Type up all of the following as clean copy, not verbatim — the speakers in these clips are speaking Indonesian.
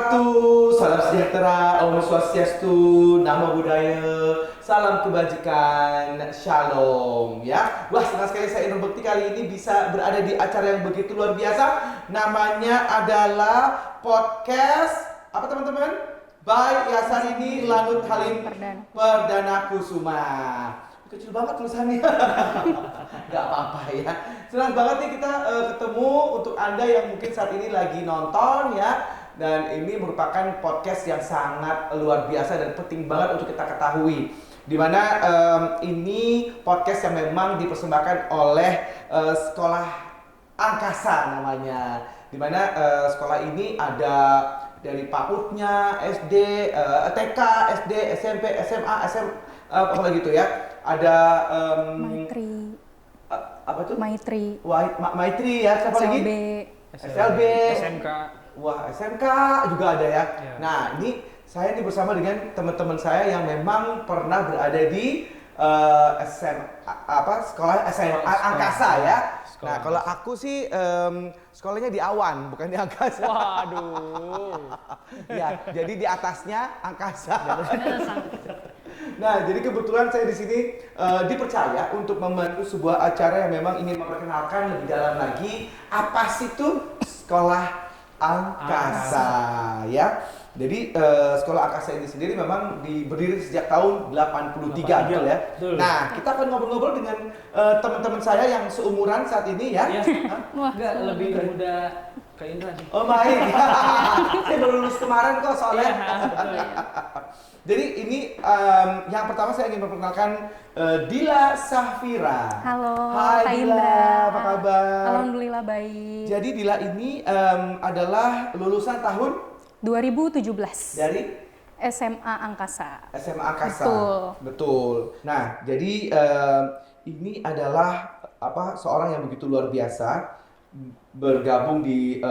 wabarakatuh. Salam sejahtera, Om Swastiastu, Namo Buddhaya, salam kebajikan, Shalom ya. Wah, senang sekali saya Indro Bekti kali ini bisa berada di acara yang begitu luar biasa. Namanya adalah podcast apa teman-teman? By Yasarini Lanut Halim Perdana Kusuma. Kecil banget tulisannya. Gak apa-apa ya. Senang banget nih kita ketemu untuk Anda yang mungkin saat ini lagi nonton ya. Dan ini merupakan podcast yang sangat luar biasa dan penting banget untuk kita ketahui. Dimana ini podcast yang memang dipersembahkan oleh sekolah angkasa namanya. Dimana sekolah ini ada dari PAUD-nya, SD, TK, SD, SMP, SMA, apa gitu ya. Ada Maitri. Apa tuh? Maitri. Maitri ya, siapa lagi? SLB. SMK. Wah, SMK juga ada ya. Nah, ini saya nih bersama dengan teman-teman saya yang memang pernah berada di sekolah SMA angkasa ya. Nah, kalau aku sih sekolahnya di awan, bukan di angkasa. Waduh. Ya, jadi di atasnya angkasa. Nah, jadi kebetulan saya di sini dipercaya untuk membantu sebuah acara yang memang ingin memperkenalkan lebih dalam lagi apa sih tuh sekolah angkasa ya. Jadi sekolah angkasa ini sendiri memang berdiri sejak tahun 83 betul ya. Betul. Nah, kita akan ngobrol-ngobrol dengan teman-teman saya yang seumuran saat ini ya. Iya. Wah, enggak lebih muda ke Indra sih. Oh, baik. Saya baru lulus kemarin kok soalnya. Iya, betul ya. Jadi ini yang pertama saya ingin memperkenalkan Dila Safira. Halo, Hai Kak Dila, Indra. apa kabar? Alhamdulillah baik. Jadi Dila ini adalah lulusan tahun 2017 dari SMA Angkasa. SMA Angkasa. Betul. Nah, jadi ini adalah seorang yang begitu luar biasa bergabung di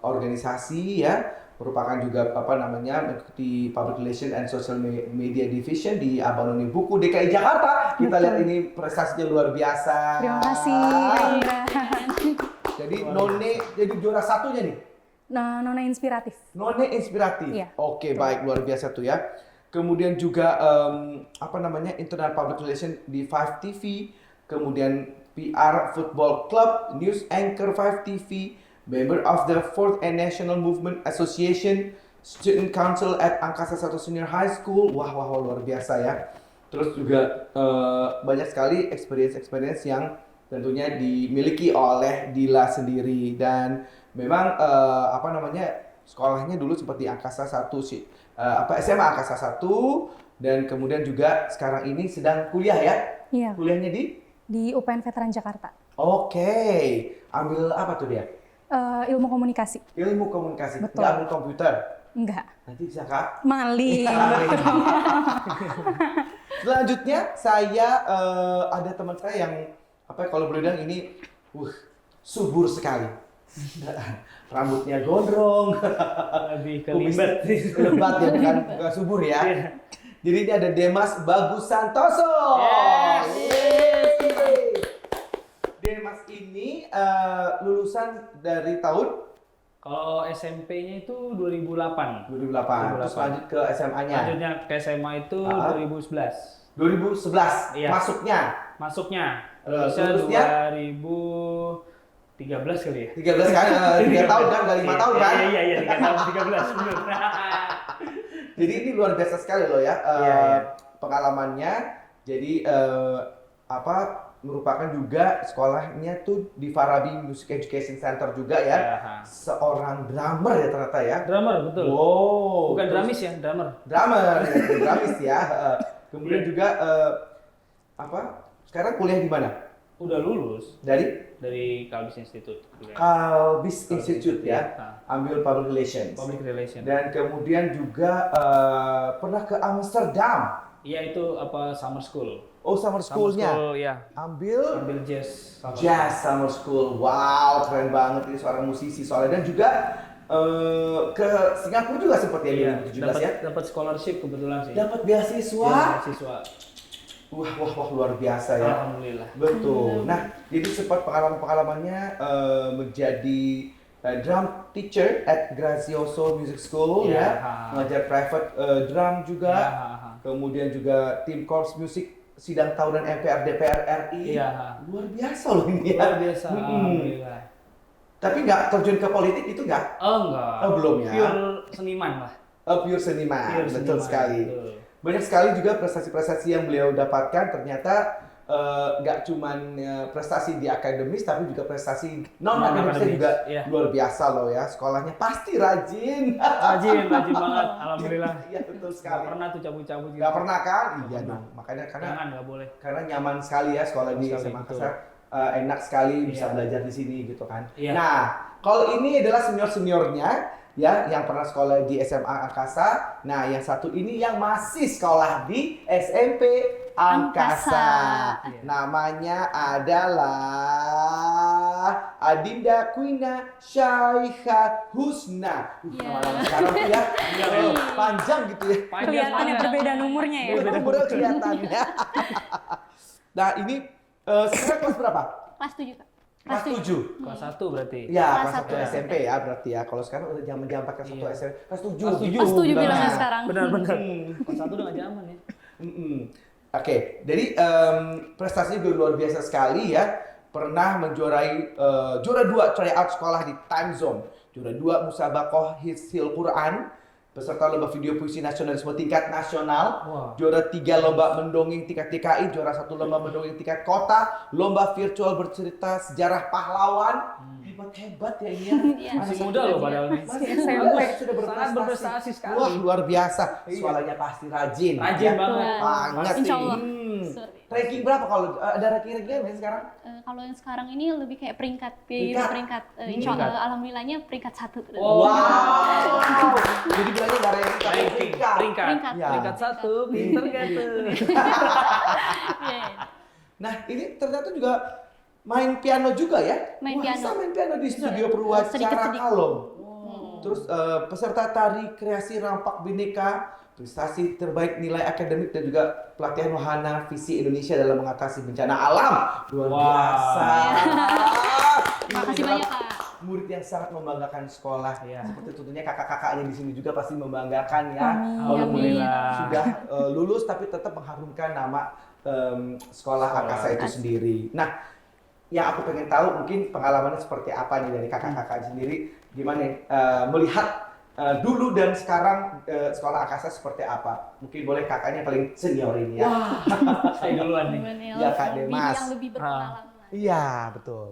organisasi ya, merupakan juga mengikuti Public Relation and Social Media Division di Abang None Buku DKI Jakarta. Kita lihat ini prestasinya luar biasa. Terima kasih, Kak Indra. Jadi None jadi juara satunya nih. Nah, Nona inspiratif. None inspiratif. Iya. Oke, baik, luar biasa tuh ya. Kemudian juga internal public relation di 5 TV, kemudian PR Football Club, News Anchor 5 TV, member of the 4th and National Movement Association, Student Council at Angkasa 1 Senior High School. Wah, luar biasa ya. Terus juga banyak sekali experience yang tentunya dimiliki oleh Dila sendiri. Dan memang sekolahnya dulu seperti Angkasa 1 sih. SMA Angkasa 1 dan kemudian juga sekarang ini sedang kuliah ya? Iya. Kuliahnya Di UPN Veteran Jakarta. Oke. Ambil apa tuh dia? Ilmu komunikasi. Ilmu komunikasi. Betul. Nggak ambil komputer. Enggak. Nanti bisa Kak. Maling. Selanjutnya saya ada teman saya yang kalau boleh bilang ini subur sekali. Rambutnya gondrong, Lebih ke limbet sih. lebat ya, bukan subur ya. Jadi ini ada Demas Bagus Santoso. Yes. Demas ini lulusan dari tahun Kalau SMP-nya itu 2008. 2008. Terus lanjut ke SMA-nya. Lanjutnya ke SMA itu 2011. 2011 Iya. Masuknya. Terusnya Lulusnya? 2013 kali ya. 13 kan, 3 tahun kan, udah 5 tahun kan? Iya, 3 tahun, 13 benar. Jadi ini luar biasa sekali loh ya, Iya. pengalamannya. Jadi merupakan juga sekolahnya tuh di Farabi Music Education Center juga ya. Seorang drummer ya ternyata ya. Drummer, betul. Wow. Bukan Terus- dramis ya, drummer. Drummer, dramis ya. Kemudian juga sekarang kuliah di mana? Udah lulus Dari Kalbis Institute. Kalbis Institute ya. Ambil Public Relations. Public Relation. Dan kemudian juga pernah ke Amsterdam. Iya, itu summer school. Oh, summer school-nya. School, ya. Ambil Jazz. summer school. Wow, keren banget ini seorang musisi soalnya. Dan juga ke Singapura juga seperti ya 2017 ya. Dapat scholarship kebetulan sih. Dapat beasiswa. Iya, beasiswa. Wah, luar biasa ya. Alhamdulillah. Betul. Nah, jadi sempat pengalamannya menjadi drum teacher at Gracioso Music School Iya. ya, ngajar private drum juga, Iya. kemudian juga tim Korps Musik sidang tahunan MPR DPR RI. Iya. Luar biasa loh ini ya. Luar biasa. Mm-mm. Alhamdulillah. Tapi nggak terjun ke politik itu nggak? Oh enggak. Oh, belum ya. Pure seniman lah. Pure seniman, Pure betul seniman, sekali. betul. Banyak sekali juga prestasi-prestasi yang beliau dapatkan ternyata nggak cuman prestasi di akademis tapi juga prestasi non akademisnya Non-akademis, juga iya. luar biasa loh ya. Sekolahnya pasti rajin. Rajin banget. Alhamdulillah. Iya betul Nggak sekali. pernah tuh cabut-cabut gitu. Nggak pernah kan? Nggak Iya pernah. dong. Makanya Jangan, nggak boleh. karena nyaman sekali ya sekolah di Sekali, SMA betul. Makassar. Enak sekali bisa Iya. belajar di sini gitu kan. Iya. Nah, kalau ini adalah senior-seniornya ya yang pernah sekolah di SMA Angkasa. Nah, yang satu ini yang masih sekolah di SMP Angkasa. Angkasa. Namanya adalah Adinda Quina Syaiha Husna. Iya. Nama sekarang tuh ya panjang gitu ya. Kelihatannya berbeda nomornya ya. Umurnya kelihatannya. Nah, ini sekarang kelas berapa? Kelas 7, Kak. Kelas 7. Kelas 1 berarti. Ya, Kelas kelas 1 satu SMP ya berarti ya. Kalau sekarang udah zaman-zaman kelas 1 Iya. SMP. Kelas 7. Kelas 7. Kelas 7 benar. bilangnya sekarang. Benar-benar. Hmm. Kelas 1 udah nggak zaman ya. Oke, jadi prestasinya juga luar biasa sekali ya. Pernah menjuarai juara 2 tryout sekolah di Time Zone, juara 2 Musabakoh Hifdzil Quran, peserta lomba video puisi nasionalisme tingkat nasional, Wah. juara 3 lomba mendongeng tingkat DKI, juara 1 lomba mendongeng tingkat kota, lomba virtual bercerita sejarah pahlawan. Hebat-hebat ya ini ya. Iya. Masih muda loh padahal nih. Masih SMP. muda, sudah Sangat berprestasi sekali. Wah, luar biasa. Iya. Suaranya pasti rajin. Rajin ya. banget. Banget Insya nih. Allah. Hmm. Ranking berapa kalau ada ranking-ranking ya sekarang? Kalau yang sekarang ini lebih kayak peringkat, Peringkat? insya Allah, Peringkat. alhamdulillahnya peringkat 1. Oh. Wow. Jadi bilangnya nggak ranking tapi Ranking, peringkat. peringkat. Ya. Peringkat 1, pinter gak tuh? Iya. Nah, ini ternyata juga main piano juga ya? Main Wah, piano. bisa main piano di studio Sedikit-sedikit. Perwacara Kalong. Hmm. Terus peserta tari kreasi rampak bineka, prestasi terbaik nilai akademik dan juga pelatihan wahana visi Indonesia dalam mengatasi bencana alam. Luar Wow. biasa. Ini Makasih adalah banyak, Kak. murid yang sangat membanggakan sekolah. Iya. Seperti tentunya kakak-kakaknya di sini juga pasti membanggakan ya. Amin. Walaupun Alhamdulillah. sudah lulus tapi tetap mengharumkan nama sekolah Angkasa itu sendiri. Nah, yang aku pengen tahu mungkin pengalamannya seperti apa nih dari kakak-kakak sendiri, gimana melihat dulu dan sekarang sekolah Angkasa seperti apa? Mungkin boleh kakaknya paling senior ini ya. Saya duluan nih. Gimana ya, Iya, Kak lebih- Demas. yang lebih berpengalaman. Iya, betul.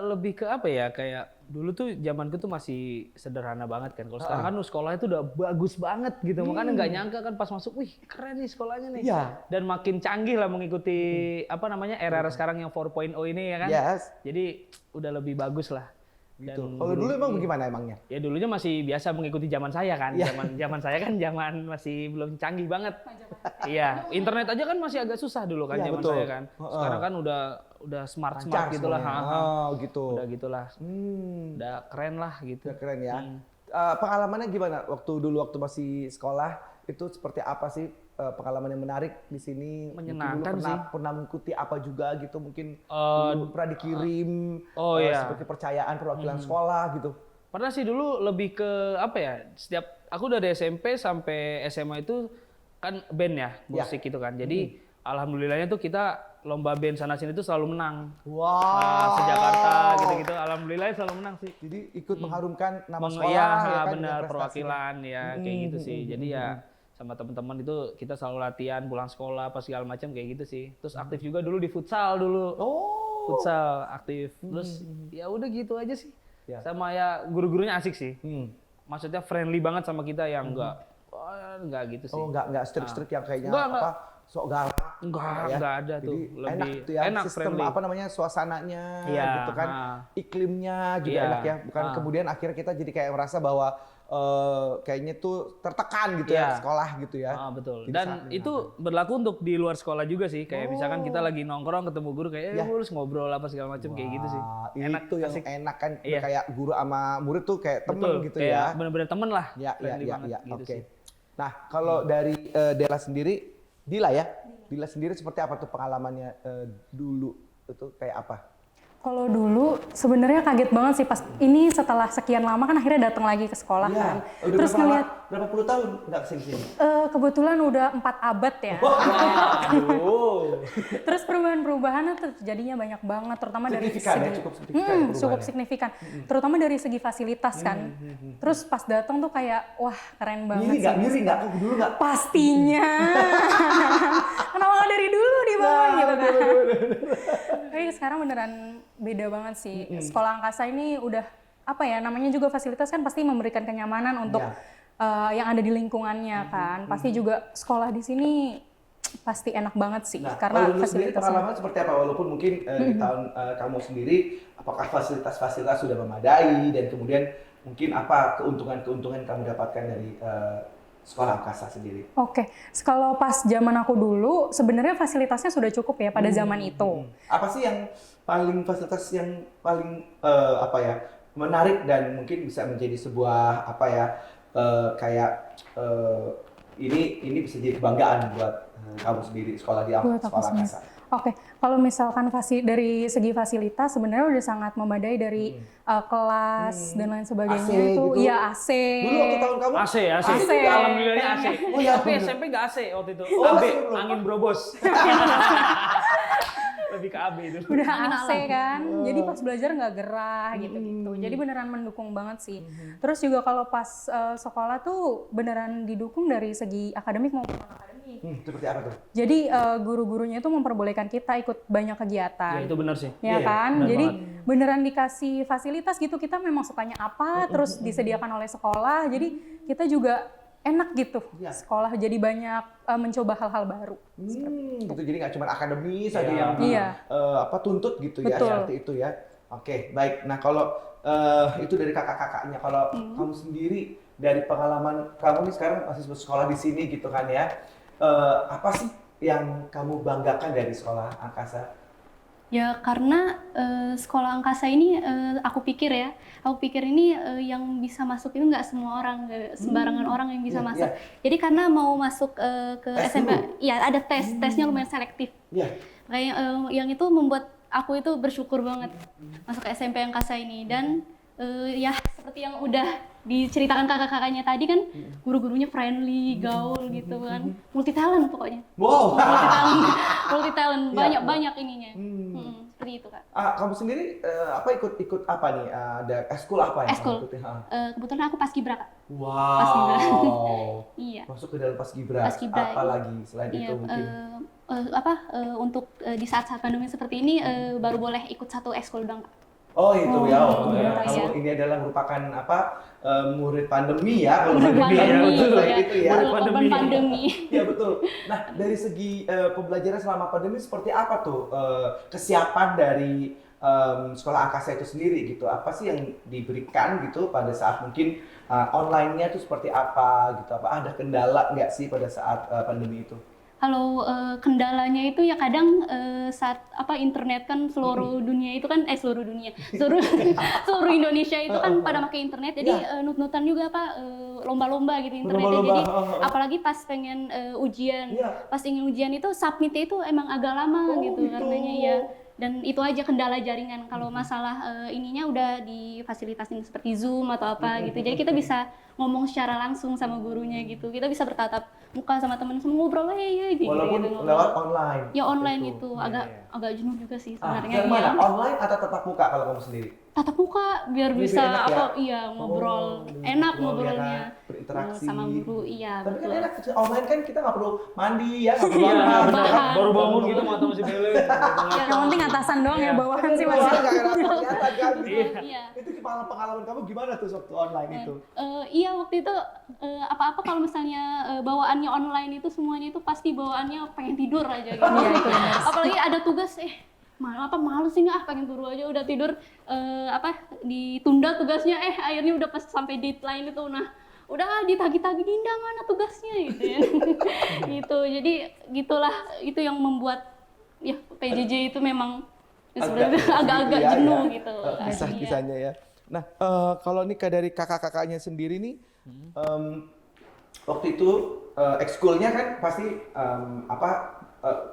Lebih ke apa ya, kayak dulu tuh zamanku tuh masih sederhana banget kan. Kalau sekarang kan sekolahnya tuh udah bagus banget gitu. Makanya nggak nyangka kan pas masuk, wih keren nih sekolahnya nih. Iya. Dan makin canggih lah mengikuti apa namanya era sekarang yang 4.0 ini ya kan. Yes. Jadi udah lebih bagus lah. Gitu. Dan Kalau dulu emang bagaimana emangnya? Ya dulunya masih biasa mengikuti zaman saya kan. Iya. Zaman saya kan zaman masih belum canggih banget. Iya, internet aja kan masih agak susah dulu kan Iya, zaman betul. saya kan. Heeh. Sekarang kan udah smart Lancar gitulah. semuanya. Ha-ha. Oh, gitu. Udah gitulah. Udah keren lah gitu. Udah keren ya. Hmm. Pengalamannya gimana waktu masih sekolah itu seperti apa sih pengalaman yang menarik di sini? Mungkin Menyenangkan dulu pernah mengikuti apa juga gitu mungkin dulu pernah dikirim oh, iya. seperti percayaan perwakilan sekolah gitu. Pernah sih dulu lebih ke apa ya? Setiap aku dari SMP sampai SMA itu kan band ya, musik gitu kan. Jadi alhamdulillahnya tuh kita lomba band sana sini tuh selalu menang. Wow. Nah, se-Jakarta gitu-gitu, alhamdulillah selalu menang sih. Jadi ikut mengharumkan nama sekolah Iya, ya kan, benar dengan prestasi. perwakilan ya kayak gitu sih. Jadi ya sama teman-teman itu kita selalu latihan pulang sekolah apa segala macam kayak gitu sih. Terus aktif juga dulu di futsal dulu. Oh. Futsal aktif. Terus ya udah gitu aja sih. Ya. Sama ya guru-gurunya asik sih. Hmm. Maksudnya friendly banget sama kita yang enggak gitu sih. Oh, enggak strict yang kayaknya Enggak, apa sok galak. Enggak ada tuh. Jadi Lebih enak gitu ya, enak, sistem friendly. apa namanya suasananya Iya, gitu kan, iklimnya juga Iya, enak ya. Bukan kemudian akhirnya kita jadi kayak merasa bahwa kayaknya tuh tertekan gitu ya Iya. ke sekolah gitu ya. Betul. Jadi Dan sangat itu berlaku untuk di luar sekolah juga sih. Kayak misalkan kita lagi nongkrong ketemu guru kayak Ya. harus ngobrol apa segala macam kayak gitu sih. Wah, Enak itu yang asik. enak kan Iya. kayak guru sama murid tuh kayak temen Betul. gitu kayak ya. bener-bener temen lah. Ya, Friendly banget ya, gitu oke. sih. Nah, kalau dari Dela sendiri, Dila ya, Dila sendiri seperti apa tuh pengalamannya dulu itu kayak apa? Kalau dulu sebenarnya kaget banget sih pas ini setelah sekian lama kan akhirnya datang lagi ke sekolah Iya. kan. Udah Terus ngeliat berapa puluh tahun nggak kesini? kebetulan udah 4 abad ya. Aduh. Terus perubahan-perubahannya terjadinya banyak banget, terutama dari Signifikan ya, segi cukup signifikan perubahannya. cukup signifikan, terutama dari segi fasilitas kan. Terus pas datang tuh kayak wah keren banget sih. Ngiri nggak? Dulu nggak? Pastinya. Kenapa nggak dari dulu dibangun gitu kan? Tapi sekarang beneran beda banget sih. Sekolah angkasa ini udah apa ya namanya juga fasilitas kan pasti memberikan kenyamanan untuk yang ada di lingkungannya kan. Pasti juga sekolah di sini pasti enak banget sih karena kalau lu sendiri fasilitasnya. pengalaman seperti apa? Walaupun mungkin di tahun kamu sendiri, apakah fasilitas-fasilitas sudah memadai dan kemudian mungkin apa keuntungan-keuntungan kamu dapatkan dari sekolah angkasa sendiri? Oke, kalau pas zaman aku dulu sebenarnya fasilitasnya sudah cukup ya pada zaman itu. Apa sih yang fasilitas yang paling apa ya menarik dan mungkin bisa menjadi sebuah apa ya kayak ini bisa jadi kebanggaan buat kamu sendiri sekolah di Buat aku sekolah sendiri. angkasa. Oke, kalau misalkan dari segi fasilitas sebenarnya udah sangat memadai dari kelas dan lain sebagainya AC itu. gitu? Iya AC. Dulu waktu tahun kamu AC. AC. Alhamdulillahnya AC. Oh, iya, Tapi bener. SMP nggak AC waktu itu. Oh, AB, masih belum. angin brobos. Lebih ke AB itu. Udah AC kan, jadi pas belajar nggak gerah gitu-gitu. Jadi beneran mendukung banget sih. Terus juga kalau pas sekolah tuh beneran didukung dari segi akademik maupun non-akademik. seperti apa tuh? Jadi guru-gurunya itu memperbolehkan kita ikut banyak kegiatan. Ya itu benar sih. Ya Iya, kan, benar jadi banget. beneran dikasih fasilitas gitu, kita memang sukanya apa, terus disediakan oleh sekolah, jadi kita juga enak gitu, Iya. sekolah jadi banyak mencoba hal-hal baru. Gitu jadi nggak cuma akademis saja Iya. yang Iya. apa tuntut gitu ya Betul. seperti itu ya. Oke, baik. Nah, kalau itu dari kakak-kakaknya, kalau kamu sendiri dari pengalaman kamu nih sekarang masih sekolah di sini gitu kan ya. Apa sih yang kamu banggakan dari sekolah angkasa? Ya karena sekolah angkasa ini aku pikir ini yang bisa masuk itu nggak semua orang, nggak sembarangan orang yang bisa masuk. Jadi karena mau masuk ke Tes SMP, dulu? ya ada tesnya lumayan selektif. Iya. Kayak yang itu membuat aku itu bersyukur banget masuk ke SMP angkasa ini dan ya seperti yang udah diceritakan kakak-kakaknya tadi kan guru-gurunya friendly, gaul gitu kan, multi talent pokoknya. Wow. multi talent Iya. banyak ininya. Seperti itu kak. Kamu sendiri apa ikut apa nih? Ada eskul apa yang Eskul. kamu ikutin? Kebetulan aku paskibra kak. Wow. Iya. Masuk ke dalam paskibra. Paskibra, Apa lagi selain Iya, itu mungkin? untuk di saat-saat pandemi seperti ini baru boleh ikut satu ekskul dong. Kak. Oh itu ya, iya. kamu ini adalah merupakan apa murid pandemi ya, kalau Pandemi, betul ya. gitu ya. Korban pandemi. Ya betul. Nah dari segi pembelajaran selama pandemi seperti apa tuh kesiapan dari sekolah angkasa itu sendiri gitu? Apa sih yang diberikan gitu pada saat mungkin online-nya tuh seperti apa gitu? Apa ada kendala nggak sih pada saat pandemi itu? Kalau kendalanya itu ya kadang saat internet kan seluruh dunia itu kan seluruh seluruh Indonesia itu kan pada pakai internet jadi nut-nutan juga lomba-lomba gitu internetnya jadi apalagi pas pengen ujian pas ingin ujian itu submitnya itu emang agak lama gitu karenanya ya dan itu aja kendala jaringan kalau masalah ininya udah difasilitasin seperti Zoom atau apa gitu jadi kita bisa ngomong secara langsung sama gurunya gitu kita bisa bertatap muka sama temen sama ngobrol gitu Walaupun gitu, lewat online. ya online gitu. itu agak jenuh juga sih sebenarnya Yang mana? Online atau tatap muka kalau kamu sendiri? tatap muka biar Lebih bisa enak ya? ngobrol lebih enak ngobrol, ya ngobrolnya kan? Berinteraksi. sama guru iya Tapi betul kan enak, online kan kita nggak perlu mandi ya, nggak perlu Iya, apa. benar. bahan. Baru bangun gitu mata masih bele. Yang penting atasan doang ya, bawahan sih Wah, masih. nggak kelihatan kan? Iya. Itu pengalaman kamu gimana tuh waktu online itu? Iya waktu itu apa-apa kalau misalnya bawaannya online itu semuanya itu pasti bawaannya pengen tidur aja gitu. Iya, itu benar. Apalagi ada tugas malu sih nggak pengen turu aja udah tidur ditunda tugasnya akhirnya udah pas sampai deadline itu udah ditagi-tagi Dinda mana tugasnya gitu ya. Gitu. Jadi gitulah itu yang membuat ya PJJ itu memang sebenarnya agak-agak ya, jenuh ya. gitu. Kisah-kisahnya ya. Nah, kalau nikah dari kakak-kakaknya sendiri nih, waktu itu ekskulnya kan pasti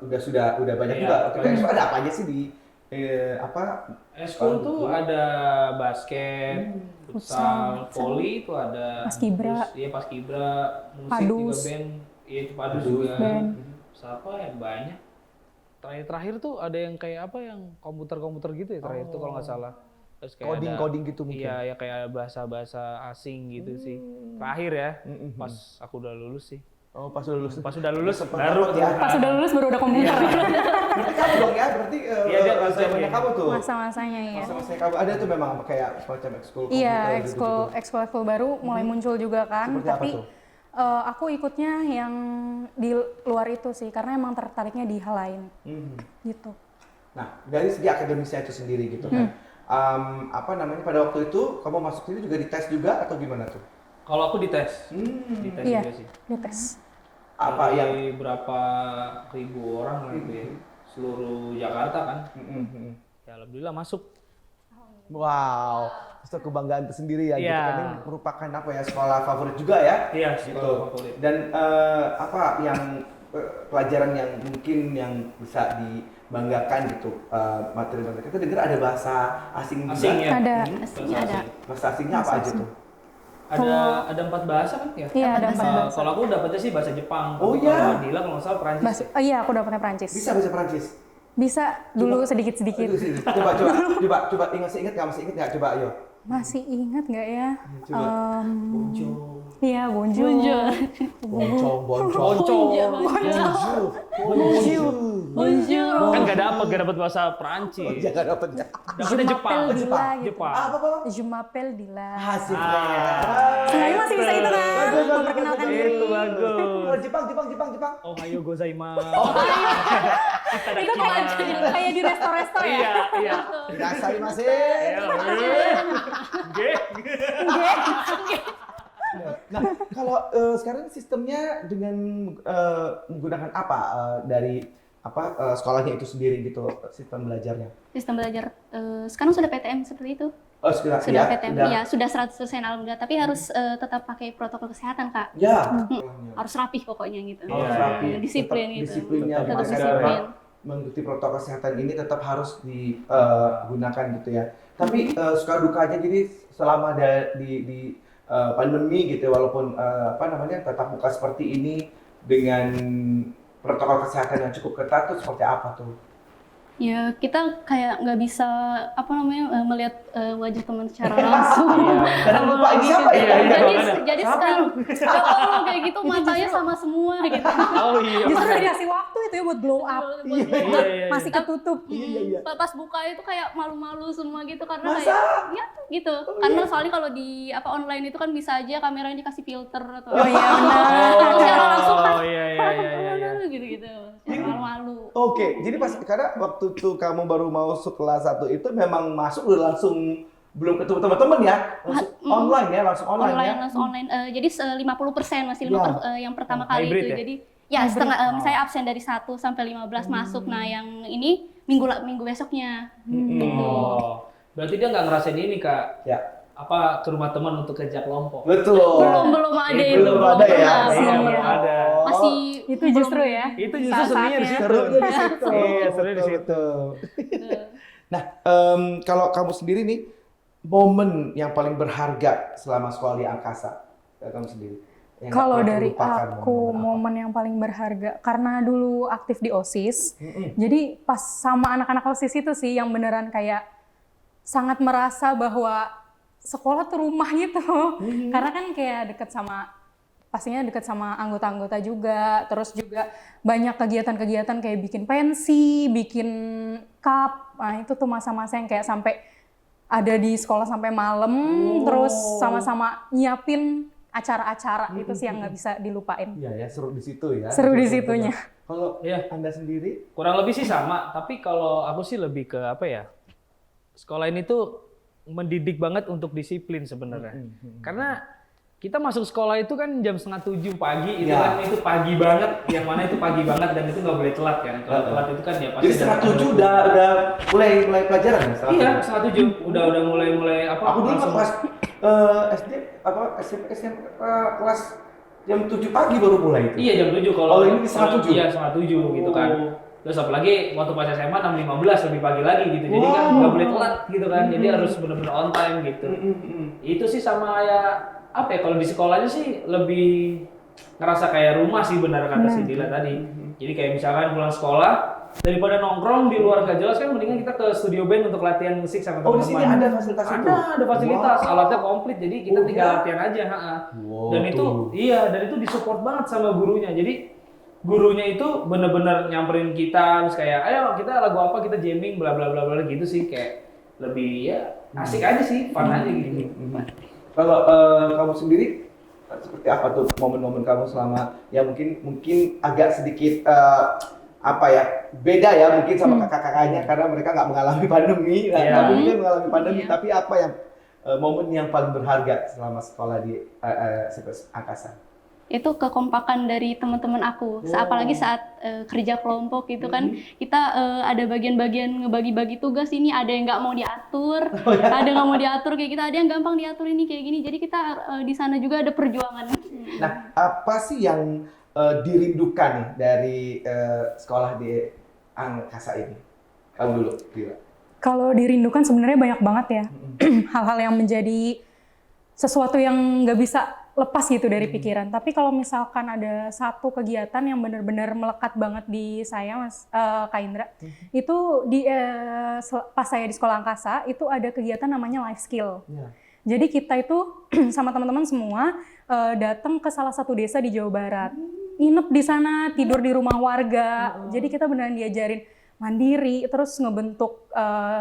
udah banyak Iya, juga. Waktu itu ekskul ada apa aja sih apa? Eskul tuh ada basket, futsal, volley itu ada. Paskibra. Terus iya paskibra, musik Padus. juga band. Iya itu padus juga. Band. Siapa ya banyak. Terakhir tuh ada yang kayak apa yang komputer gitu ya terakhir tuh kalau nggak salah. Terus kayak Coding gitu mungkin. Iya ya kayak bahasa asing gitu sih. Terakhir ya, pas aku udah lulus sih. Oh, pas lulus. Pas udah lulus Sempet baru dapet ya. Pas udah lulus baru udah komputer. Berarti kamu dong ya, berarti Iya, dia ngerasain zamannya kayak kamu tuh. Masa-masanya ya. Masa-masanya kamu ada tuh memang kayak semacam ekskul Iya, komputer ekskul baru mulai muncul juga kan. Seperti apa Tapi tuh? aku ikutnya yang di luar itu sih, karena emang tertariknya di hal lain. Gitu. Nah, dari segi akademisnya itu sendiri gitu kan. Apa namanya pada waktu itu kamu masuk sini juga dites juga atau gimana tuh? Kalau aku dites. Dites Iya, juga sih. dites. Apa yang Dari berapa ribu orang lah itu ya. Seluruh Jakarta kan. Ya alhamdulillah masuk. wow, itu kebanggaan tersendiri ya gitu Iya. kan, ini merupakan apa ya sekolah favorit juga ya. Iya, Gitu. sekolah favorit. Dan apa yang pelajaran yang mungkin yang bisa dibanggakan gitu, materi kita dengar ada bahasa asing juga. Asing ya. Ada. Aslinya ada. Bahasa asingnya apa aja tuh? Ada 4 bahasa kan ya? Iya, ada 4 bahasa. Kalau aku dapetnya sih bahasa Jepang. Oh, Tapi iya. Kalau Dila kalau nggak salah Perancis. Oh iya, aku dapetnya Prancis. Bisa bahasa Prancis? Bisa dulu sedikit-sedikit. Coba ingat nggak, masih ingat nggak, coba ayo. Masih ingat nggak ya? Coba. Iya, bonjour. Boncong. Bonjour. Kan nggak dapet bahasa Perancis. Jangan dapet ya. Dapetnya Jepang. Dila gitu. Jepang. Apa? Je m'appelle Dila. Hasil. Sengaja masih bisa itu kan, memperkenalkan diri. Itu bagus. Jepang. Ohayo gozaimasu. Itu kayak di resto-resto ya. Iya. Dasari masih. Nah, kalau sekarang sistemnya dengan menggunakan apa dari sekolahnya itu sendiri gitu, sistem belajarnya? Sistem belajar sekarang sudah PTM seperti itu. Oh, sudah PTM. Iya, sudah 100% alhamdulillah, tapi harus tetap pakai protokol kesehatan, Kak. Ya. Harus rapih pokoknya gitu. Harus rapi. Disiplin Tetap gitu. Disiplinnya Tetap gimana disiplin. mengikuti protokol kesehatan ini tetap harus digunakan gitu ya. Tapi suka dukanya jadi selama di pandemi gitu, walaupun tatap muka seperti ini dengan protokol kesehatan yang cukup ketat tuh seperti apa tuh? Ya kita kayak nggak bisa melihat wajah teman secara langsung. Kadang lupa ini siapa ya? Jadi sekarang kalau kayak gitu matanya sama semua gitu. Oh iya. Justru dikasih waktu itu ya buat glow up. Iya. Masih ketutup. Iya. Pas buka itu kayak malu-malu semua gitu karena Masa? kayak ya gitu. Karena soalnya kalau di online itu kan bisa aja kameranya dikasih filter atau Oh iya benar. secara langsung kan. Oh iya. Gitu-gitu. Malu-malu. Oke, jadi pas karena waktu itu kamu baru masuk kelas 1 itu memang masuk udah langsung belum ketemu teman-teman ya? Langsung online ya, langsung online ya? Langsung online. Jadi 50% masih yang pertama kali Hybrid itu. ya? Jadi ya setengah misalnya absen dari 1 sampai 15 masuk. Nah, yang ini minggu besoknya. Oh. Berarti dia nggak ngerasain ini, Kak. Ya. Apa ke rumah teman untuk kerja kelompok? Betul. Belum ada itu. Belum ada ya? pernah, Iya, belum. belum ada. Masih Itu justru ya. Itu justru seninya di situ. Serunya di situ. Iya, serunya di situ. Betul. Nah, kalau kamu sendiri nih, momen yang paling berharga selama sekolah di angkasa, kamu sendiri? Yang nggak Kalau pernah dari terlupakan, aku momen apa? momen yang paling berharga karena dulu aktif di OSIS. Jadi pas sama anak-anak OSIS itu sih yang beneran kayak sangat merasa bahwa sekolah tuh rumah gitu. Karena kan kayak pastinya deket sama anggota-anggota juga. Terus juga banyak kegiatan-kegiatan kayak bikin pensi, bikin cup. Nah itu tuh masa-masa yang kayak sampai ada di sekolah sampai malam. Terus sama-sama nyiapin acara-acara. Itu sih yang nggak bisa dilupain. Iya ya, seru di situ ya. Seru di situnya. Kalau Iya. Anda sendiri? Kurang lebih sih sama, tapi kalau aku sih lebih ke apa ya? Sekolah ini tuh mendidik banget untuk disiplin sebenarnya. Karena kita masuk sekolah itu kan jam 6:30 pagi, itu Ya. kan itu pagi banget, yang mana itu pagi banget dan itu nggak boleh telat kan. Kalau telat itu kan ya pasti. Jadi setengah 7 udah mulai pelajaran ya? Iya, 6:30 udah mulai apa? Aku dulu langsung- pas SD SMP kelas jam 7 pagi baru mulai itu. Iya jam 7 Oh, ini setengah 7? Iya setengah 7 gitu kan. Terus apalagi waktu pas SMA 6.15 lebih pagi lagi gitu. Jadi kan nggak boleh telat gitu kan. Jadi harus benar-benar on time gitu. Itu sih sama ya apa ya, kalau di sekolahnya sih lebih ngerasa kayak rumah sih, benar kata si Dila tadi. Jadi kayak misalkan pulang sekolah, daripada nongkrong di luar gak jelas kan, mendingan kita ke studio band untuk latihan musik sama Oh, teman-teman. di sini ada fasilitas itu? Ada fasilitas, Wow. alatnya komplit, jadi kita Oh, tinggal ya? latihan aja. Wow, Dan itu, tuh. dan itu disupport banget sama gurunya. Jadi gurunya itu bener-bener nyamperin kita, terus kayak, ayo kita lagu apa, kita jamming, bla bla bla bla gitu sih, kayak lebih ya asik aja sih, fun aja gitu. Kalau kamu sendiri seperti apa tuh momen-momen kamu selama ya mungkin agak sedikit apa ya, beda ya mungkin sama kakak-kakaknya karena mereka nggak mengalami pandemi. Nah, Iya. kamu juga mengalami pandemi, Iya. tapi apa yang momen yang paling berharga selama sekolah di CPS Angkasa? Itu kekompakan dari teman-teman aku. Apalagi saat kerja kelompok gitu kan, kita ada bagian-bagian ngebagi-bagi tugas. Ini ada yang nggak mau diatur, ada nggak mau diatur kayak kita, ada yang gampang diatur ini kayak gini. Jadi kita di sana juga ada perjuangan. Nah, apa sih yang dirindukan nih dari sekolah di Angkasa ini? Kamu dulu, Dila. Kalau dirindukan sebenarnya banyak banget ya. Hal-hal yang menjadi sesuatu yang nggak bisa lepas gitu dari pikiran. Tapi kalau misalkan ada satu kegiatan yang benar-benar melekat banget di saya, Kak Indra, itu pas saya di sekolah angkasa itu ada kegiatan namanya life skill. Ya. Jadi kita itu sama teman-teman semua datang ke salah satu desa di Jawa Barat, nginep di sana, tidur di rumah warga. Jadi kita beneran diajarin mandiri, terus ngebentuk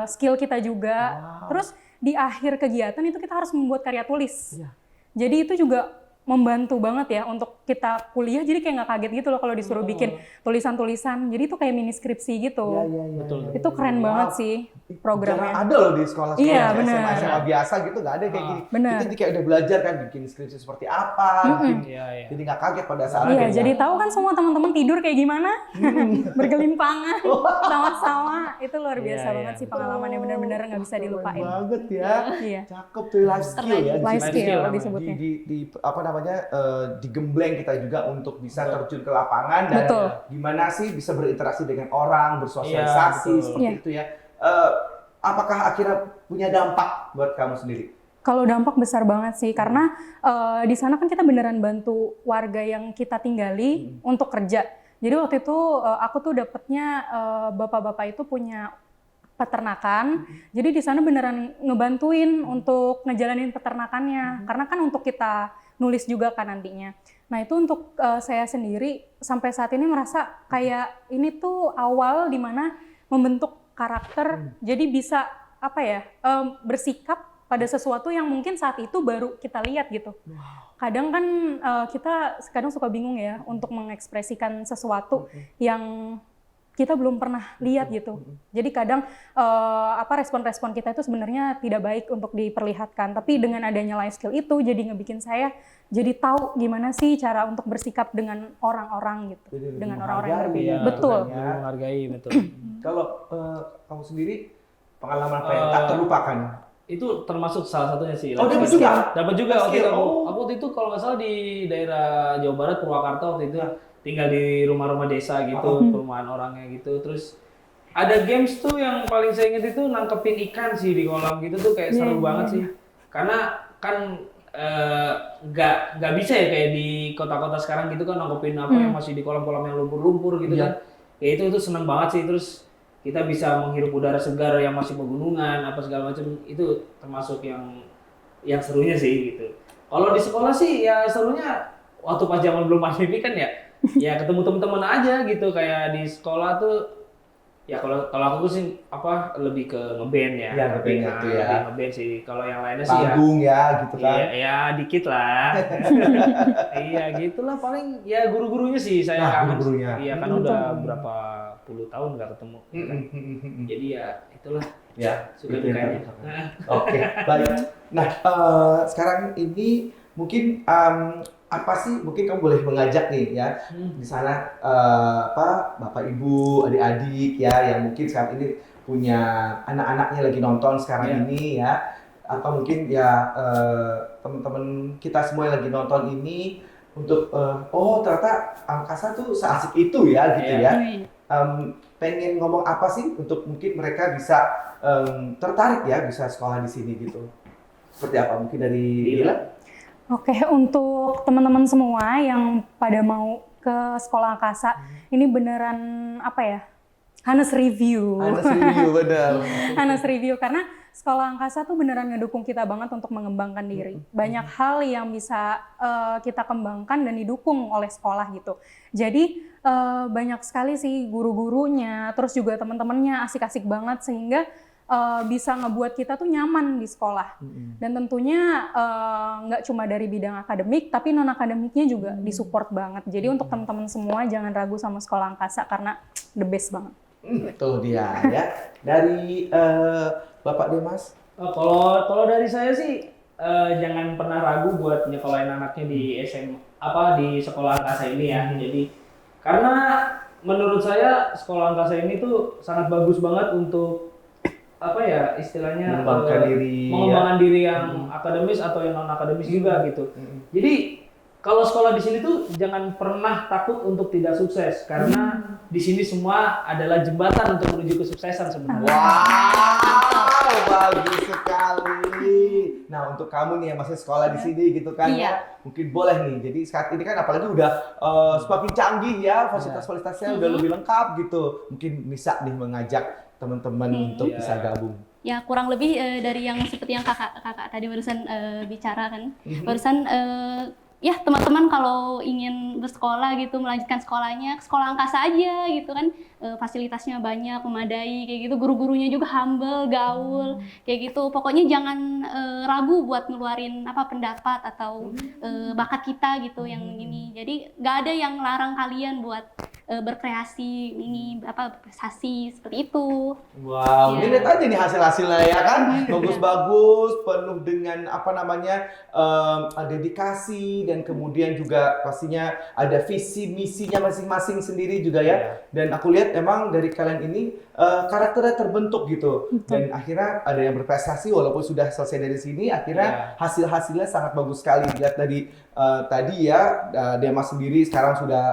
skill kita juga. Terus di akhir kegiatan itu kita harus membuat karya tulis. Jadi itu juga membantu banget ya untuk kita kuliah, jadi kayak nggak kaget gitu loh kalau disuruh bikin tulisan-tulisan. Jadi itu kayak mini skripsi gitu. Betul. Itu keren banget sih programnya. Jarang ada loh di sekolah-sekolah Iya, SMA, bener. SMA biasa gitu, nggak ada kayak gini. Bener. Kita jadi kayak udah belajar kan bikin skripsi seperti apa, Iya. jadi nggak kaget pada saat Iya, kerja. jadi tahu kan semua teman-teman tidur kayak gimana? Bergelimpangan sama-sama. Itu luar biasa Iya, banget iya. sih pengalamannya, bener-bener nggak bisa dilupain. Keren banget ya. Iya. Cakep tuh life skill ya. di Life situ. skill namanya. disebutnya. Di apa namanya digembleng kita juga untuk bisa terjun ke lapangan dan Betul. gimana sih bisa berinteraksi dengan orang, bersosialisasi Iya, betul. seperti Iya. itu ya. Apakah akhirnya punya dampak buat kamu sendiri? Kalau dampak besar banget sih, karena di sana kan kita beneran bantu warga yang kita tinggali untuk kerja. Jadi waktu itu aku tuh dapetnya bapak-bapak itu punya peternakan. Jadi di sana beneran ngebantuin untuk ngejalanin peternakannya. Karena kan untuk kita nulis juga kan nantinya. Nah itu untuk saya sendiri sampai saat ini merasa kayak ini tuh awal dimana membentuk karakter. Jadi bisa apa ya bersikap pada sesuatu yang mungkin saat itu baru kita lihat gitu. Kadang kan kita kadang suka bingung ya untuk mengekspresikan sesuatu yang kita belum pernah lihat gitu. Jadi kadang respon-respon kita itu sebenarnya tidak baik untuk diperlihatkan. Tapi dengan adanya life skill itu jadi ngebikin saya jadi tahu gimana sih cara untuk bersikap dengan orang-orang gitu. Jadi lebih Dengan orang-orang yang menghargai berbeda. ya, Betul. kan ya. Lebih menghargai, betul. Kalau kamu sendiri pengalaman apa yang tak terlupakan? Itu termasuk salah satunya sih. Oh, dapat life skill. juga? Dapat juga waktu Skill, itu. oh. Aku waktu itu kalau nggak salah di daerah Jawa Barat, Purwakarta waktu itu tinggal di rumah-rumah desa gitu, perumahan orangnya gitu. Terus ada games tuh yang paling saya ingat itu nangkepin ikan sih di kolam gitu tuh kayak seru banget sih. Karena kan nggak bisa ya kayak di kota-kota sekarang gitu kan nangkepin apa yang masih di kolam-kolam yang lumpur-lumpur gitu kan. Ya itu seneng banget sih. Terus kita bisa menghirup udara segar yang masih pegunungan apa segala macam, itu termasuk yang serunya sih gitu. Kalau di sekolah sih ya serunya waktu pas zaman belum pandemi kan ya ketemu teman-teman aja gitu, kayak di sekolah tuh ya kalau aku sih lebih ke ngeband ya. Ya, ngeband itu ya. Lebih ngeband sih. Kalau yang lainnya sih Panggung ya gitu kan. ya dikit lah. Iya gitulah paling ya guru-gurunya sih saya Nah, kangen. guru-gurunya. Iya kan udah berapa puluh tahun nggak ketemu. Jadi ya itulah Ya, suka itu yang dukanya. terlupakan. Oke, baik. Nah, sekarang ini mungkin apa sih? Mungkin kamu boleh mengajak nih ya di sana bapak ibu, adik-adik ya yang mungkin saat ini punya anak-anaknya lagi nonton sekarang ini ya, atau mungkin ya teman-teman kita semua yang lagi nonton ini untuk ternyata angkasa tuh seasik itu ya gitu ya. pengen ngomong apa sih untuk mungkin mereka bisa tertarik ya bisa sekolah di sini gitu. Seperti apa? Mungkin dari Lila? Oke, untuk teman-teman semua yang pada mau ke sekolah angkasa, ini beneran apa ya? Honest review. Honest review, benar. Honest review, karena sekolah angkasa tuh beneran ngedukung kita banget untuk mengembangkan diri. Banyak hal yang bisa kita kembangkan dan didukung oleh sekolah gitu. Jadi banyak sekali sih guru-gurunya, terus juga teman-temannya asik-asik banget sehingga bisa ngebuat kita tuh nyaman di sekolah. Dan tentunya nggak cuma dari bidang akademik, tapi non-akademiknya juga disupport banget. Jadi untuk teman-teman semua jangan ragu sama sekolah angkasa karena the best banget. Tuh dia ya. Dari Bapak Demas? Kalau dari saya sih jangan pernah ragu buat nyekolahin anaknya di di sekolah angkasa ini ya. Jadi karena menurut saya sekolah angkasa ini tuh sangat bagus banget untuk istilahnya mengembangkan diri yang akademis atau yang non akademis juga gitu. Jadi kalau sekolah di sini tuh jangan pernah takut untuk tidak sukses karena di sini semua adalah jembatan untuk menuju kesuksesan sebenarnya. Wow, bagus sekali. Nah, untuk kamu nih yang masih sekolah di sini gitu kan ya, mungkin boleh nih. Jadi saat ini kan apalagi udah semakin canggih ya, fasilitas-fasilitasnya udah lebih lengkap gitu. Mungkin bisa nih mengajak teman-teman untuk bisa gabung. Ya kurang lebih dari yang seperti yang kakak tadi barusan bicara kan. Barusan ya teman-teman kalau ingin bersekolah gitu, melanjutkan sekolahnya, ke sekolah angkasa aja gitu kan. Fasilitasnya banyak, memadai kayak gitu, guru-gurunya juga humble, gaul kayak gitu. Pokoknya jangan ragu buat ngeluarin pendapat atau bakat kita gitu yang ini. Jadi nggak ada yang larang kalian buat berkreasi prestasi seperti itu. Wow, ini lihat aja nih hasil-hasilnya ya kan, bagus-bagus, penuh dengan dedikasi dan kemudian juga pastinya ada visi misinya masing-masing sendiri juga ya. Dan aku lihat emang dari kalian ini karakternya terbentuk gitu. Dan akhirnya ada yang berprestasi walaupun sudah selesai dari sini, akhirnya hasil-hasilnya sangat bagus sekali. Lihat dari tadi ya, Demas sendiri sekarang sudah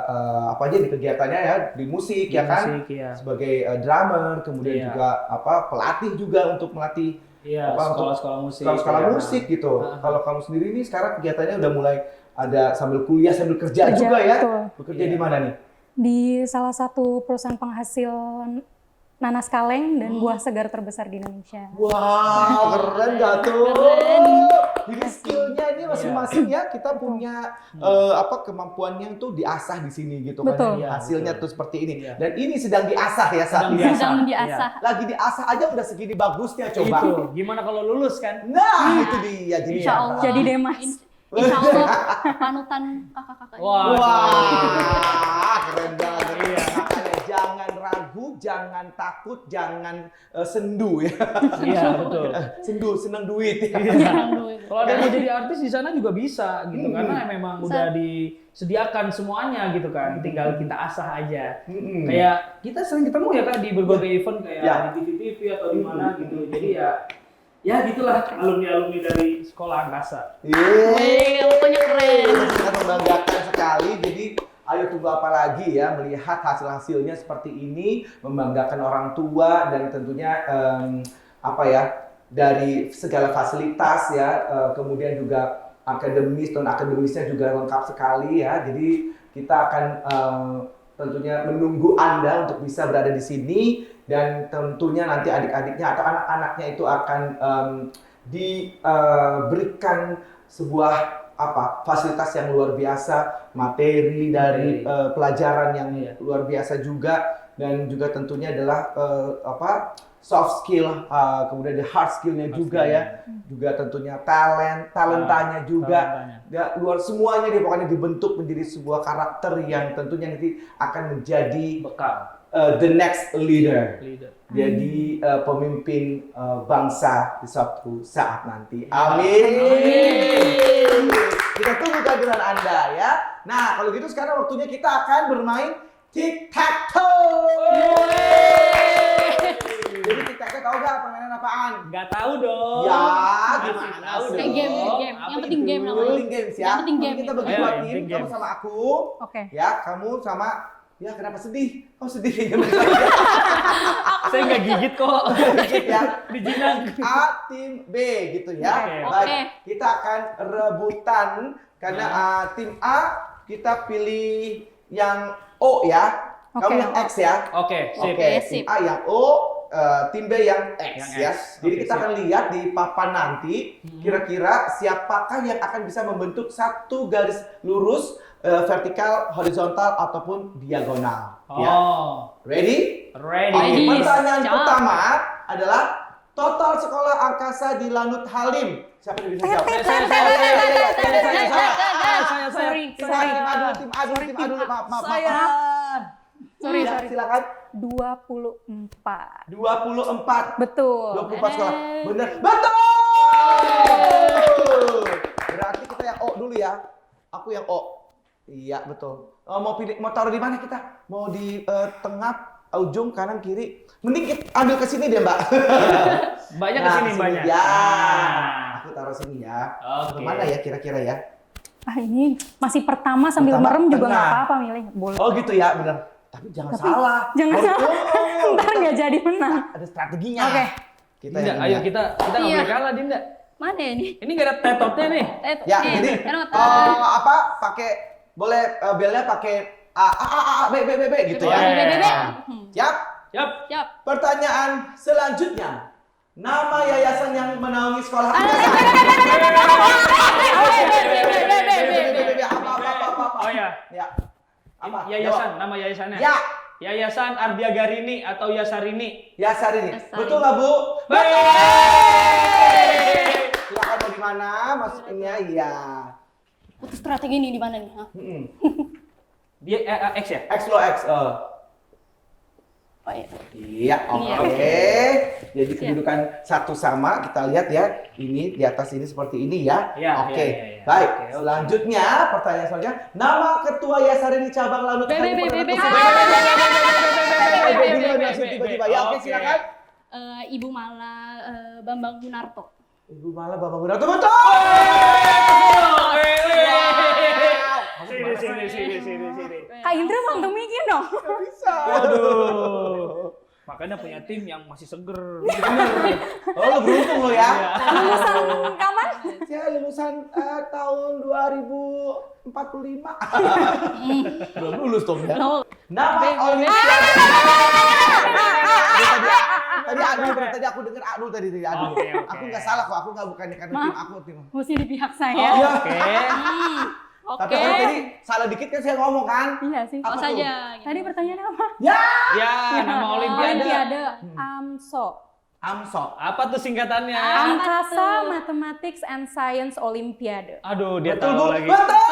apa aja di kegiatannya ya, di musik ya kan, sebagai drummer, kemudian juga pelatih juga untuk melatih sekolah-sekolah musik gitu. Kalau kamu sendiri nih sekarang kegiatannya udah mulai ada sambil kuliah sambil kerja juga ya. Betul. Bekerja di mana nih? Di salah satu perusahaan penghasil nanas kaleng dan buah segar terbesar di Indonesia. Wow, keren gak tuh? Jadi skillnya ini masing-masing ya, kita punya kemampuannya tuh diasah di sini gitu kan. Hasilnya tuh seperti ini. Dan ini sedang diasah ya saat ini. Sedang diasah. Lagi diasah aja udah segini bagusnya coba. Itu gimana kalau lulus kan? Nah, itu dia jadi. Insya Allah. Jadi Demas. Insya Allah panutan kakak-kakak. Wah, keren banget. Makanya jangan ragu, jangan takut, jangan sendu ya. Iya, betul. Sendu, senang duit ya. Kalau ada yang mau jadi artis di sana juga bisa gitu karena memang udah disediakan semuanya gitu kan. Tinggal kita asah aja. Kayak kita sering ketemu ya kan di berbagai event kayak di TV atau di mana gitu. Jadi ya gitulah alumni-alumni dari sekolah angkasa. Pokoknya keren. Sangat membanggakan sekali. Jadi ayo tunggu apa lagi ya melihat hasil-hasilnya seperti ini, membanggakan orang tua dan tentunya dari segala fasilitas ya, kemudian juga akademis dan akademisnya juga lengkap sekali ya. Jadi kita akan tentunya menunggu Anda untuk bisa berada di sini. Dan tentunya nanti adik-adiknya atau anak-anaknya itu akan diberikan sebuah fasilitas yang luar biasa, materi dari pelajaran yang luar biasa juga, dan juga tentunya adalah soft skill, kemudian the hard skillnya juga ya, juga tentunya talentanya juga, ya, luar semuanya dia pokoknya dibentuk menjadi sebuah karakter yang tentunya nanti akan menjadi bekal. The next leader. Jadi pemimpin bangsa di suatu saat nanti. Amin. Kita tunggu kehadiran Anda ya. Nah, kalau gitu sekarang waktunya kita akan bermain tic-tac-toe. Jadi tic-tac-toe tahu nggak permainan apaan? Nggak tahu dong. Ya, gimana tahu sih? dong. Game. Yang penting game namanya. Rolling games ya. Yang penting game. Kita bagi Ayo, dua tim, game. kamu sama aku. Oke. Ya, kamu sama Ya kenapa sedih? Oh sedih kayaknya. Saya nggak gigit kok. Sedikit ya. Dijinak. A, tim B gitu ya. Oke. Baik, Oke. kita akan rebutan karena tim A kita pilih yang O ya. Kamu Oke. yang X ya. Oke, sip. Oke, Sip. tim A yang O, tim B yang X Yang ya. X. Jadi Oke, kita siap. akan lihat di papan nanti kira-kira siapakah yang akan bisa membentuk satu garis lurus vertikal, horizontal ataupun diagonal. Ya. Oh, Ready? ready. Oke, Ready. pertanyaan Siap. pertama adalah total sekolah angkasa di Lanut Halim. Siapa yang bisa jawab? Sorry. Tim A dulu, maaf. Sorry, Ya, sorry. silakan. 24. 24. Betul. 24 sekolah. Benar. Betul! Berarti kita yang O dulu ya. Aku yang O. Iya, betul. Mau taruh di mana kita? Mau di tengah, ujung, kanan, kiri? Mending kita ambil ke sini deh, Mbak. Banyak Nah, kesini kesini. banyak. Ya. Nah. Aku taruh sini ya. Oke. Kemana ya kira-kira ya? Ah ini masih pertama sambil Pertama, merem juga nggak tengah. apa-apa milih. Boleh. Oh gitu ya, benar. Tapi jangan salah. Jangan Harus salah. betul. Ntar nggak jadi menang. Ada strateginya. Oke. Kita Dinda, yang ayo ini ya. kita nggak Iya. boleh kalah, Dinda. Mana ini? Ini nggak ada tetotnya nih. Ya, jadi apa? Pakai boleh belnya pakai A, B gitu ya. B. Siap? Yap. Siap. Pertanyaan selanjutnya. Nama yayasan yang menaungi sekolah angkasa. Apa? Oh ya. Ya. Apa? Yayasan, nama yayasannya. Ya. Yayasan Ardia Garini atau Yasarini. Yasarini. Yasarini. Betul nggak, Bu? Baik. Silakan mau di mana masukinnya? Iya. Untuk strategi ini di mana nih? Hah? Dia X ya? X lo X. Oh iya. Iya, oke. Iya. Jadi kedudukan satu sama, kita lihat ya. Ini di atas ini seperti ini ya. Iya, Oke. iya. Baik. Oke, oke. Selanjutnya, pertanyaan selanjutnya, nama ketua Yasarini cabang Lanut B. Halim Perdana Kusuma. Tiba-tiba ya. Oke, silakan. Ibu Mala Bambang Gunarto. Ibu Mala Bambang Gunarto betul. Sini. Kak Indra mantumikin dong. Bisa. Waduh. Makanya punya tim yang masih seger. Oh, lo beruntung lo ya. Lulusan kapan? Saya lulusan tahun 2045. Belum lulus dong ya. Lo. Nama Olimpiade. Tadi aku dengar A dulu tadi. Aduh. Oke. Aku nggak salah kok. Aku nggak bukan karena tim aku tim. Mesti di pihak Oh, saya. Oke. Tapi Oke. kan tadi salah dikit kan saya ngomong kan. Iya sih. Apa Apa tuh? saja. Tadi pertanyaannya apa? Ya. Ya, nama Olimpiade. Olimpiade AMSO. AMSO. Apa tuh singkatannya? Angkasa Mathematics and Science Olimpiade. Aduh, dia Betul, Bu. tahu lagi. Betul.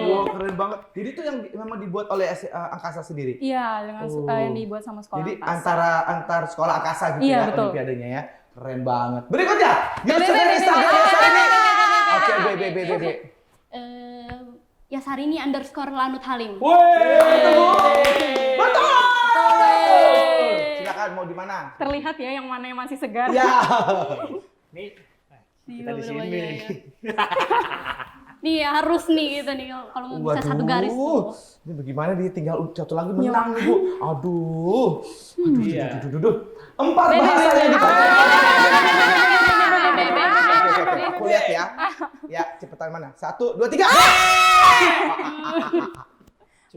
Wow, keren banget. Jadi itu yang memang dibuat oleh angkasa sendiri. Iya, dengan yang dibuat sama sekolah Jadi angkasa. antar sekolah angkasa gitu Iya, ya betul. Olimpiadenya ya. Keren banget. Berikutnya, user Instagram Yasarini. Oke, B. Yasarini _ Lanut Halim. Betul. Silakan mau di mana? Terlihat ya yang mana yang masih segar. Ya. Nih, Iya, kita di sini. bener-bener, ya. Nih harus nih gitu nih kalau mau bisa satu garis tuh. Ini bagaimana dia tinggal satu lagi menang nih, Bu. Aduh. Iya. Aduh. 4 bahasa yang dipakai. Oke, aku lihat ya. Ya, cepetan mana? 1, 2, 3.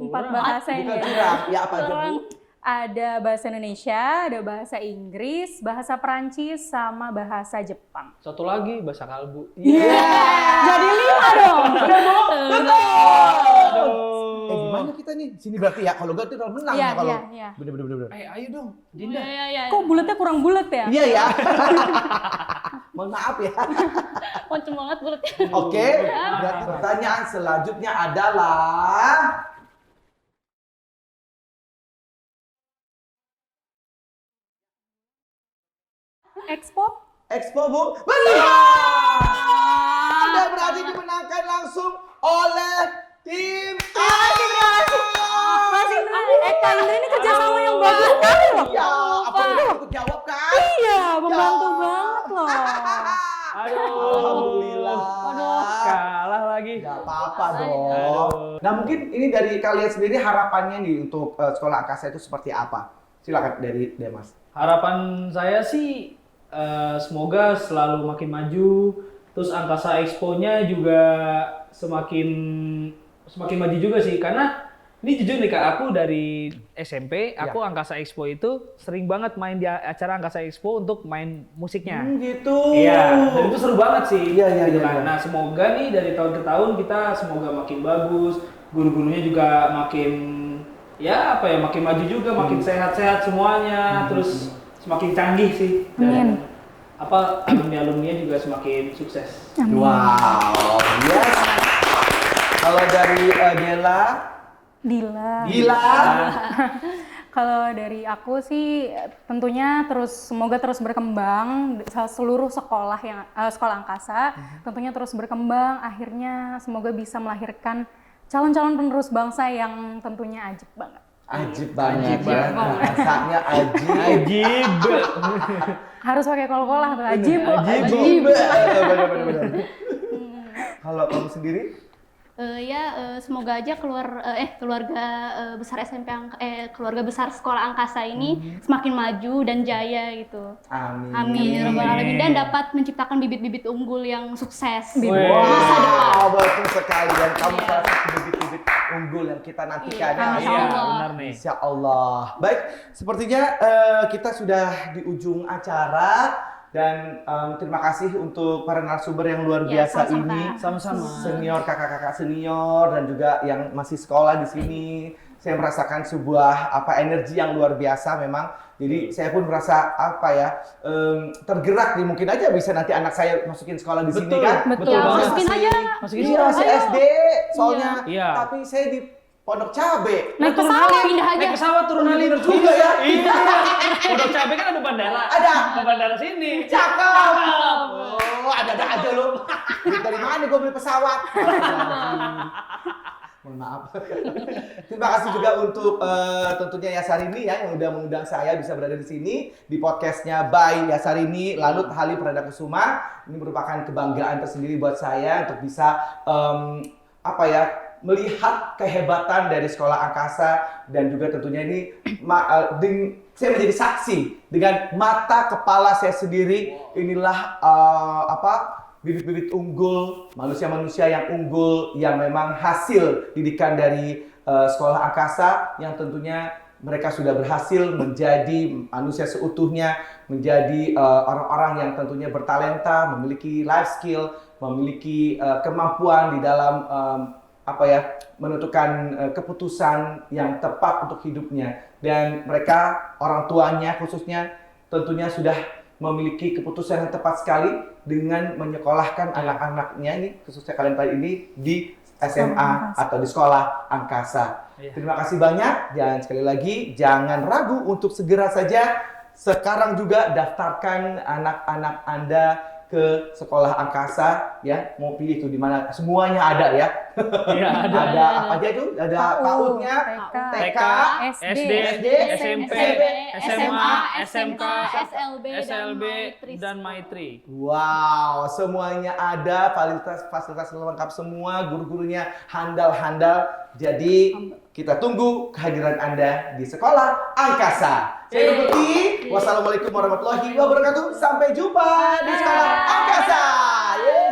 4 bahasa Bukan ini. curang. Ya apa aja, Bu? Ada bahasa Indonesia, ada bahasa Inggris, bahasa Perancis, sama bahasa Jepang. Satu lagi bahasa kalbu. Jadi 5 dong. Gimana kita nih? Sini berarti ya. Kalau enggak kita menang Iya, ya kalau. iya. Bener. Ayo dong, Dinda. Iya. Kok bulatnya kurang bulat ya? Iya ya. Mohon maaf ya. Poncem banget bulutnya. Oke. Berarti pertanyaan selanjutnya adalah Expo? Expo, Bu. Betul. Dan berarti dimenangkan langsung oleh tim A. Mas Indra, Kak Indra ini kerjasama yang bagus sekali loh. Iya, apa yang aku jawab kan? Iya, membantu banget loh. Aduh. Alhamdulillah. Kalah lagi. Gak apa-apa dong. Aduh. Nah mungkin ini dari kalian sendiri harapannya nih untuk sekolah angkasa itu seperti apa? Silakan dari Demas. Harapan saya sih semoga selalu makin maju, terus Angkasa Expo-nya juga semakin maju juga sih, karena ini jujur nih Kak, aku dari SMP, aku Angkasa Expo itu sering banget main di acara Angkasa Expo untuk main musiknya. Gitu. Iya, dan itu seru banget sih. Iya, gitu iya, kan. iya. Nah, semoga nih dari tahun ke tahun kita semoga makin bagus, guru-gurunya juga makin ya apa ya, makin maju juga, makin sehat-sehat semuanya, terus semakin canggih sih. Amin. Dan apa alumni-alumninya juga semakin sukses. Wow, yes. Kalau dari Dela, Dila. gila. Kalau dari aku sih tentunya semoga terus berkembang seluruh sekolah sekolah angkasa tentunya terus berkembang, akhirnya semoga bisa melahirkan calon-calon penerus bangsa yang tentunya ajib banget. Ajib banget Ajib ya, banget. bahasanya ajib. Ajib. Harus pakai kol-kolah tuh, ajib. Ajib. Benar-benar. Kalau kamu sendiri? Semoga aja keluarga besar keluarga besar sekolah angkasa ini semakin maju dan jaya gitu. Amin. Amin ya rabbal alamin, dan dapat menciptakan bibit-bibit unggul yang sukses. Wow, betul sekali, dan kamu salah satu bibit-bibit unggul yang kita nantikan. Iya, Iya, Allah. benar nih. Insya Allah. Baik, sepertinya kita sudah di ujung acara. Dan terima kasih untuk para narasumber yang luar Ya, biasa sama-sama. ini. Sama-sama. Senior, kakak-kakak senior, dan juga yang masih sekolah di sini. Saya merasakan sebuah energi yang luar biasa memang. Jadi saya pun merasa tergerak nih, mungkin aja bisa nanti anak saya masukin sekolah di sini Betul, kan. betul Ya, banget. masukin aja. Masukin Iya, masih Ayo. SD soalnya. Iya. Tapi saya di Pondok Cabe. Naik Turun pesawat. halim, pindah aja. naik pesawat turun halim. Bener juga ya. Iya. Pondok Cabe kan ada bandara. Ada. Ke bandara sini. Cakep. Oh, ada aja lu. Duit dari mana gue beli pesawat? Mohon maaf. Terima kasih juga untuk tentunya Yasarini ya yang udah mengundang saya bisa berada di sini di podcastnya by Yasarini Lanut Halim Pradanakusuma. Ini merupakan kebanggaan tersendiri buat saya untuk bisa melihat kehebatan dari sekolah angkasa, dan juga tentunya ini saya menjadi saksi dengan mata kepala saya sendiri. Inilah bibit-bibit unggul, manusia-manusia yang unggul yang memang hasil didikan dari sekolah angkasa, yang tentunya mereka sudah berhasil menjadi manusia seutuhnya, menjadi orang-orang yang tentunya bertalenta, memiliki life skill, memiliki kemampuan di dalam menentukan keputusan yang tepat untuk hidupnya. Dan mereka, orang tuanya khususnya, tentunya sudah memiliki keputusan yang tepat sekali dengan menyekolahkan anak-anaknya ini, khususnya kalian kali ini, di SMA atau di sekolah angkasa. Iya. Terima kasih banyak, dan sekali lagi jangan ragu untuk segera saja sekarang juga daftarkan anak-anak Anda ke sekolah angkasa ya. Mau pilih tuh di mana, semuanya ada ya. Iya, ada. Ada apa aja itu? Ada PAUD-nya, TK, SD, SD, SMP, SMA, SMK, SLB, dan Maitri. Wow, semuanya ada, fasilitas lengkap semua, guru-gurunya handal-handal. Jadi kita tunggu kehadiran Anda di sekolah angkasa. Saya Rubuti. Wassalamualaikum warahmatullahi wabarakatuh. Sampai jumpa di sekolah angkasa. Yeay.